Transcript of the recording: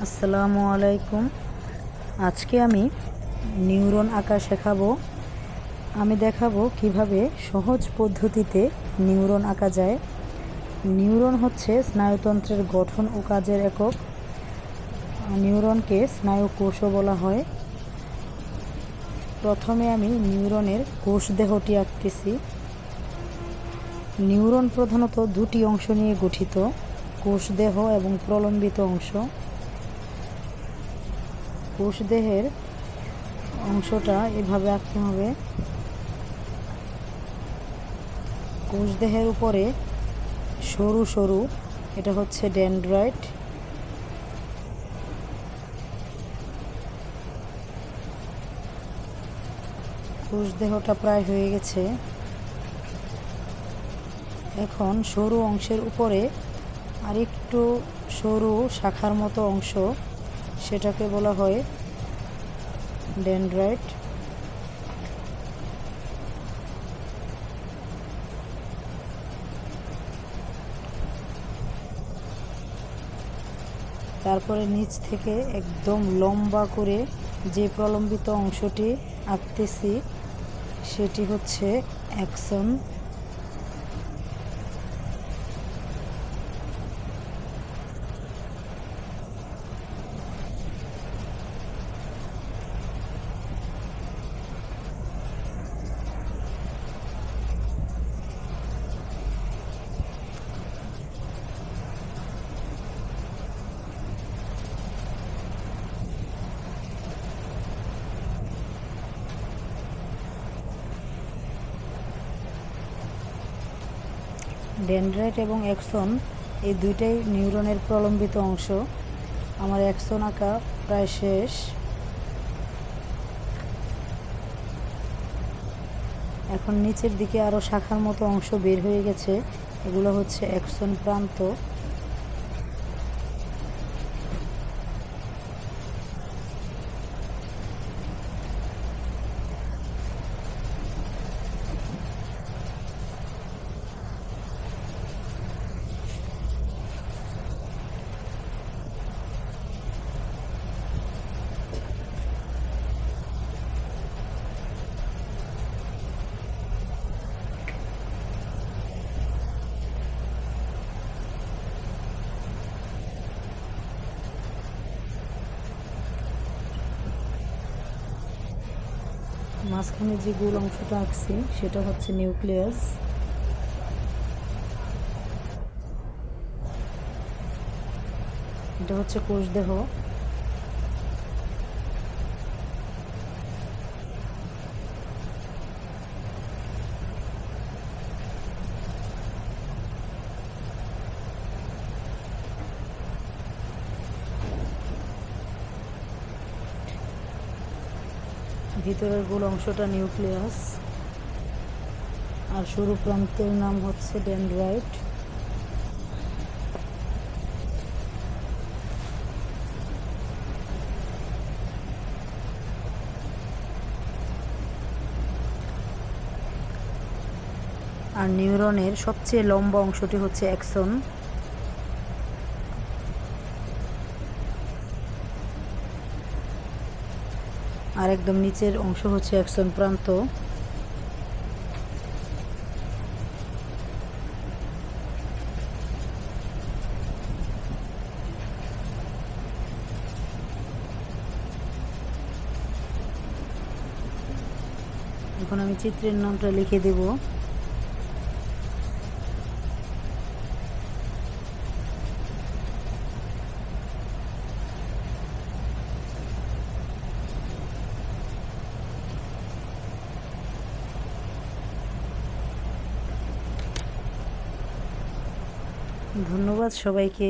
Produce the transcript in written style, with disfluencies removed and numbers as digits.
আসসালামু আলাইকুম। আজকে আমি নিউরন আঁকা শেখাবো। আমি দেখাবো কিভাবে সহজ পদ্ধতিতে নিউরন আঁকা যায়। নিউরন হচ্ছে স্নায়ুতন্ত্রের গঠন ও কাজের একক। নিউরনকে স্নায়ু কোষও বলা হয়। প্রথমে আমি নিউরনের কোষ দেহটি আঁকতেছি। নিউরন প্রধানত দুটি অংশ নিয়ে গঠিত, কোষ দেহ এবং প্রলম্বিত অংশ। কোষ দেহের অংশটা এভাবে আঁকতে হবে। কোষ দেহের উপরে সরু সরু, এটা হচ্ছে ডেনড্রাইট। কোষ দেহটা প্রায় হয়ে গেছে। এখন সরু অংশের উপরে আরেকটু সরু শাখার মতো অংশ, সেটাকে বলা হয় ডেনড্রাইট। তারপরে নিচ থেকে একদম লম্বা করে যে প্রলম্বিত অংশটি আঁকতেছি সেটি হচ্ছে অ্যাক্সন। ডেনড্রাইট এবং অ্যাক্সন এই দুইটাই নিউরনের প্রলম্বিত অংশ। আমার অ্যাক্সন আঁকা প্রায় শেষ। এখন নিচের দিকে আরও শাখার মতো অংশ বের হয়ে গেছে, এগুলো হচ্ছে অ্যাক্সন প্রান্ত। মাঝখানে যে গোল অংশটা আঁকছি সেটা হচ্ছে নিউক্লিয়াস। এটা হচ্ছে কোষ দেহ। ভিতরের গোল অংশটা নিউক্লিয়াস, আর সরু প্রান্তের নাম হচ্ছে ডেনড্রাইট। আর নিউরনের সবচেয়ে লম্বা অংশটি হচ্ছে অ্যাক্সন। আর একদম নিচের অংশ হচ্ছে অ্যাক্সন প্রান্ত। এখন আমি চিত্রের নামটা লিখে দেব। ধন্যবাদ সবাইকে।